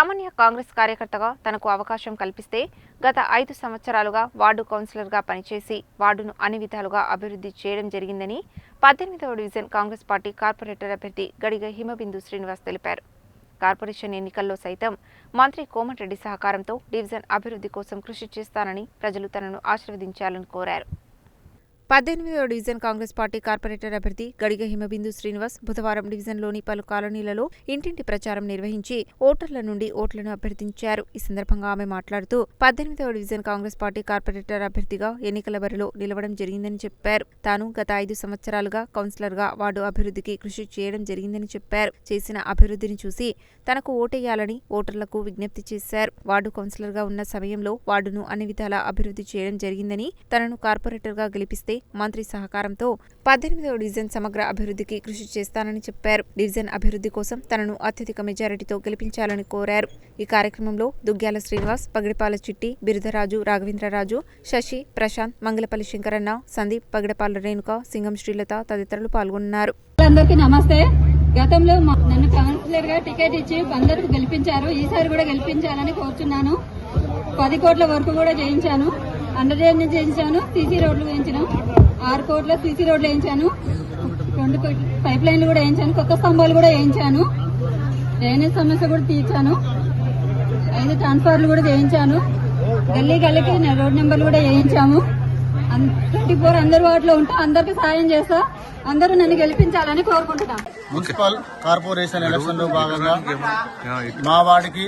సామాన్య కాంగ్రెస్ కార్యకర్తగా తనకు అవకాశం కల్పిస్తే గత 5 సంవత్సరాలుగా వార్డు కౌన్సిలర్గా పనిచేసి వార్డును అన్ని విధాలుగా అభివృద్ధి చేయడం జరిగిందని 18వ డివిజన్ కాంగ్రెస్ పార్టీ కార్పొరేటర్ అభ్యర్థి గడిగ హిమబిందు శ్రీనివాస్ తెలిపారు. కార్పొరేషన్ ఎన్నికల్లో సైతం మంత్రి కోమటిరెడ్డి సహకారంతో డివిజన్ అభివృద్ధి కోసం కృషి చేస్తానని ప్రజలు తనను ఆశీర్వదించాలని కోరారు. 18వ డివిజన్ కాంగ్రెస్ పార్టీ కార్పొరేటర్ అభ్యర్థి గడిగ హిమబిందు శ్రీనివాస్ బుధవారం డివిజన్లోని పలు కాలనీలలో ఇంటింటి ప్రచారం నిర్వహించి ఓటర్ల నుండి ఓట్లను అభ్యర్థించారు. ఈ సందర్భంగా ఆమె మాట్లాడుతూ 18వ డివిజన్ కాంగ్రెస్ పార్టీ కార్పొరేటర్ అభ్యర్థిగా ఎన్నికల బరిలో నిలవడం జరిగిందని చెప్పారు. తాను గత 5 సంవత్సరాలుగా కౌన్సిలర్గా వార్డు అభివృద్ధికి కృషి చేయడం జరిగిందని చెప్పారు. చేసిన అభివృద్ధిని చూసి తనకు ఓటేయాలని ఓటర్లకు విజ్ఞప్తి చేశారు. వార్డు కౌన్సిలర్గా ఉన్న సమయంలో వార్డును అన్ని విధాలా అభివృద్ధి చేయడం జరిగిందని, తనను కార్పొరేటర్గా గెలిపిస్తే మంత్రి సహకారంతో 18వ డివిజన్ సమగ్ర అభివృద్ధికి కృషి చేస్తానని చెప్పారు. డివిజన్ అభివృద్ధి కోసం తనను అత్యధిక మెజారిటీతో గెలిపించాలని కోరారు. ఈ కార్యక్రమంలో దుగ్గ్యాల శ్రీనివాస్, పగిడిపాల చిట్టి, బిరుదరాజు, రాఘవేంద్రరాజు, శశి, ప్రశాంత్, మంగళపల్లి శంకరన్న, సందీప్, పగిడిపాల రేణుక, సింగం శ్రీలత తదితరులు పాల్గొన్నారు. అందరికీ నమస్తే. గతంలో నన్ను కౌన్సిలర్ గా టికెట్ ఇచ్చి అందరూ గెలిపించారు. ఈసారి కూడా గెలిపించాలని కోరుచున్నాను. 10 కోట్ల వరకు కూడా చేయించాను. అండర్గ్రౌండ్ చేయించాను, సీసీ రోడ్లు వేయించాను, 6 కోట్ల సీసీ రోడ్లు వేయించాను, 2 పైప్ లైన్లు కూడా వేయించాను, కొత్త స్తంభాలు కూడా వేయించాను, డ్రైనేజ్ సమస్య కూడా తీర్చాను, 5 ట్రాన్స్ఫార్లు కూడా చేయించాను, గల్లీ గల్లీకి రోడ్ నెంబర్లు కూడా వేయించాము. 24 అందరు వార్డులో ఉంటే అందరికి సాయం చేస్తా. అందరూ నన్ను గెలిపించాలని కోరుకుంటున్నాం. మున్సిపల్ కార్పొరేషన్ ఎలక్షన్ లో భాగంగా మా వార్డుకి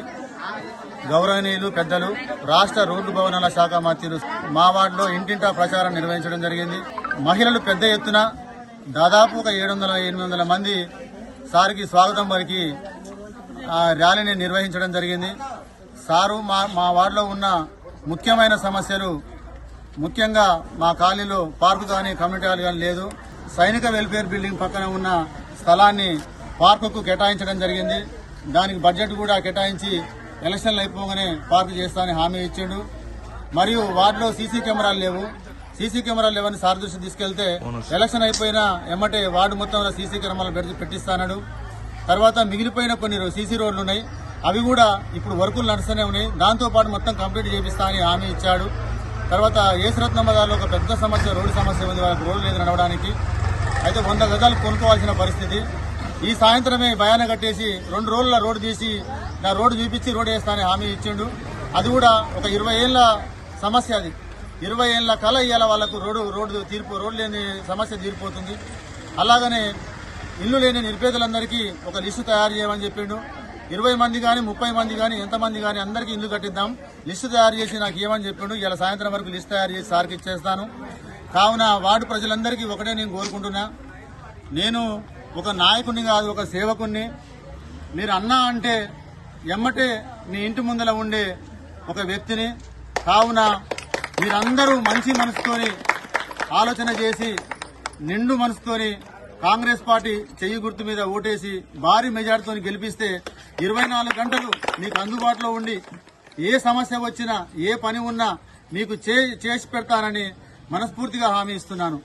గౌరవనీయులు పెద్దలు రాష్ట్ర రోడ్డు భవనాల శాఖ మంత్రులు మా వార్డులో ఇంటింటా ప్రచారం నిర్వహించడం జరిగింది. మహిళలు పెద్ద ఎత్తున దాదాపు ఒక 700-800 మంది సార్కి స్వాగతం పలికి ర్యాలీని నిర్వహించడం జరిగింది. సారు మా వార్డులో ఉన్న ముఖ్యమైన సమస్యలు, ముఖ్యంగా మా కాలనీలో పార్కు కానీ కమ్యూనిటీ హాల్ కానీ లేదు. సైనిక వెల్ఫేర్ బిల్డింగ్ పక్కన ఉన్న స్థలాన్ని పార్కుకు కేటాయించడం జరిగింది. దానికి బడ్జెట్ కూడా కేటాయించి ఎలక్షన్లు అయిపోగానే పార్కు చేస్తానని హామీ ఇచ్చాడు. మరియు వార్డులో సీసీ కెమెరాలు లేవు. సీసీ కెమెరాలు లేవని సార్ దృష్టి తీసుకెళ్తే ఎలక్షన్ అయిపోయినా ఎమ్మటే వార్డు మొత్తంలో సీసీ కెమెరాలు పెట్టిస్తాడు. తర్వాత మిగిలిపోయిన కొన్ని సీసీ రోడ్లు ఉన్నాయి, అవి కూడా ఇప్పుడు వర్కులు నడుస్తూనే ఉన్నాయి. దాంతోపాటు మొత్తం కంప్లీట్ చేపిస్తానని హామీ ఇచ్చాడు. తర్వాత ఏసురత్నం బజార్లో ఒక పెద్ద సమస్య, రోడ్డు సమస్య ఉంది. వాళ్ళకి రోడ్డు లేదు నడవడానికి. అయితే 100 గజాలు కొనుక్కోవాల్సిన పరిస్థితి. ఈ సాయంత్రమే భయాన కట్టేసి 2 రోజుల రోడ్డు తీసి నా రోడ్డు చూపించి రోడ్డు వేస్తానని హామీ ఇచ్చిండు. అది కూడా ఒక 20 ఏళ్ల సమస్య. అది 20 ఏళ్ల కళ ఇవాళ వాళ్ళకు రోడ్డు లేని సమస్య తీరిపోతుంది. అలాగనే ఇల్లు లేని నిరుపేదలందరికీ ఒక లిస్టు తయారు చేయమని చెప్పిండు. 20 మంది కానీ 30 మంది కానీ ఎంతమంది కానీ అందరికీ ఇల్లు కట్టిద్దాం, లిస్టు తయారు చేసి నాకు ఏమని చెప్పిండు. ఇలా సాయంత్రం వరకు లిస్టు తయారు చేసి సార్కి ఇచ్చేస్తాను. కావున వార్డు ప్రజలందరికీ ఒకటే నేను కోరుకుంటున్నా, నేను ఒక నాయకుడిని కాదు, ఒక సేవకుణ్ణి. మీరు అన్నా అంటే ఎమ్మటే మీ ఇంటి ముందర ఉండే ఒక వ్యక్తిని. కావున మీరందరూ మంచి మనసుతోని ఆలోచన చేసి నిండు మనసుతోని కాంగ్రెస్ పార్టీ చెయ్యి గుర్తు మీద ఓటేసి భారీ మెజార్టీతో గెలిపిస్తే 24 గంటలు మీకు అందుబాటులో ఉండి ఏ సమస్య వచ్చినా ఏ పని ఉన్నా మీకు చేసి పెడతానని మనస్ఫూర్తిగా హామీ ఇస్తున్నాను.